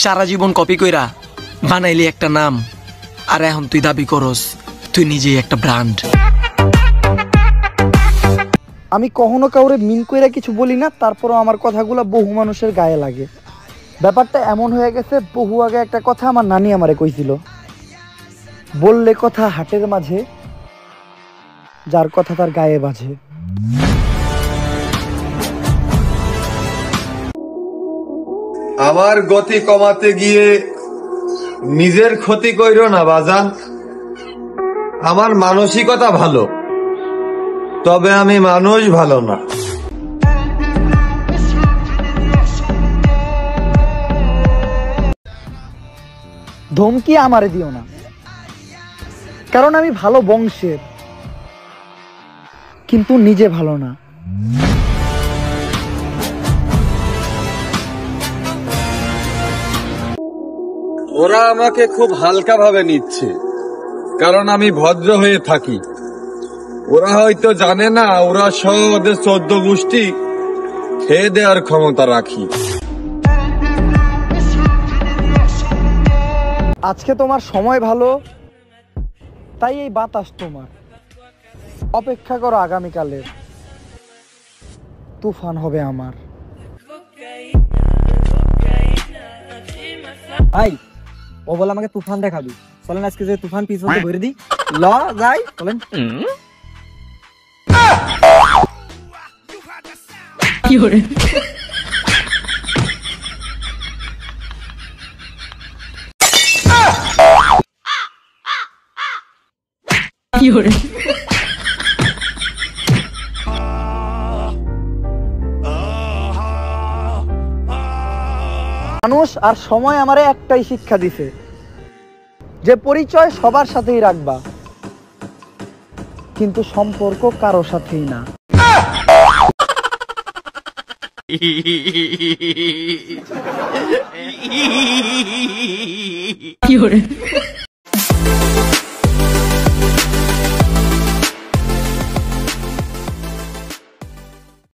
সারা জীবন copy কইরা বানাইলি একটা নাম, আর এখন তুই দাবি করস তুই নিজেই একটা ব্র্যান্ড। আমি কখনো কাউরে মিন কইরা কিছু বলি না, তারপরও আমার কথাগুলো বহু মানুষের গায়ে লাগে। ব্যাপারটা এমন হয়ে গেছে, বহু আগে একটা কথা আমার নানি আমারে কইছিল, বললে কথা হাটের মাঝে, যার কথা তার গায়ে বাজে। আমার গতি কমাতে গিয়ে নিজের ক্ষতি কইরো না বাজান। আমার মানসিকতা ভালো, তবে আমি মানুষ ভালো না। ধমকি আমারে দিও না, কারণ আমি ভালো বংশের, কিন্তু নিজে ভালো না। ওরা আমাকে খুব হালকা ভাবে নিচ্ছে, কারণ আমি ভদ্র হয়ে থাকি। ওরা হয়তো জানে না ওরা সহ ওদের 14 গোষ্ঠী খেয়ে দেওয়ার ক্ষমতা রাখি। আজকে তোমার সময় ভালো, তাই এই বাতাস তোমার। অপেক্ষা করো আগামীকালের, তুফান হবে আমার। ভাই, ও বলে আমাকে তুফান দেখাবি, চলেন আজকে যে তুফান পিছ হতে ভরে দিই। ল যাই, চলেন। কি করে কি করে মানুষ আর সময় আমারে একটাই শিক্ষা দিছে, যে পরিচয় সবার সাথেই রাখবা, কিন্তু সম্পর্ক কারো সাথেই না। কি করে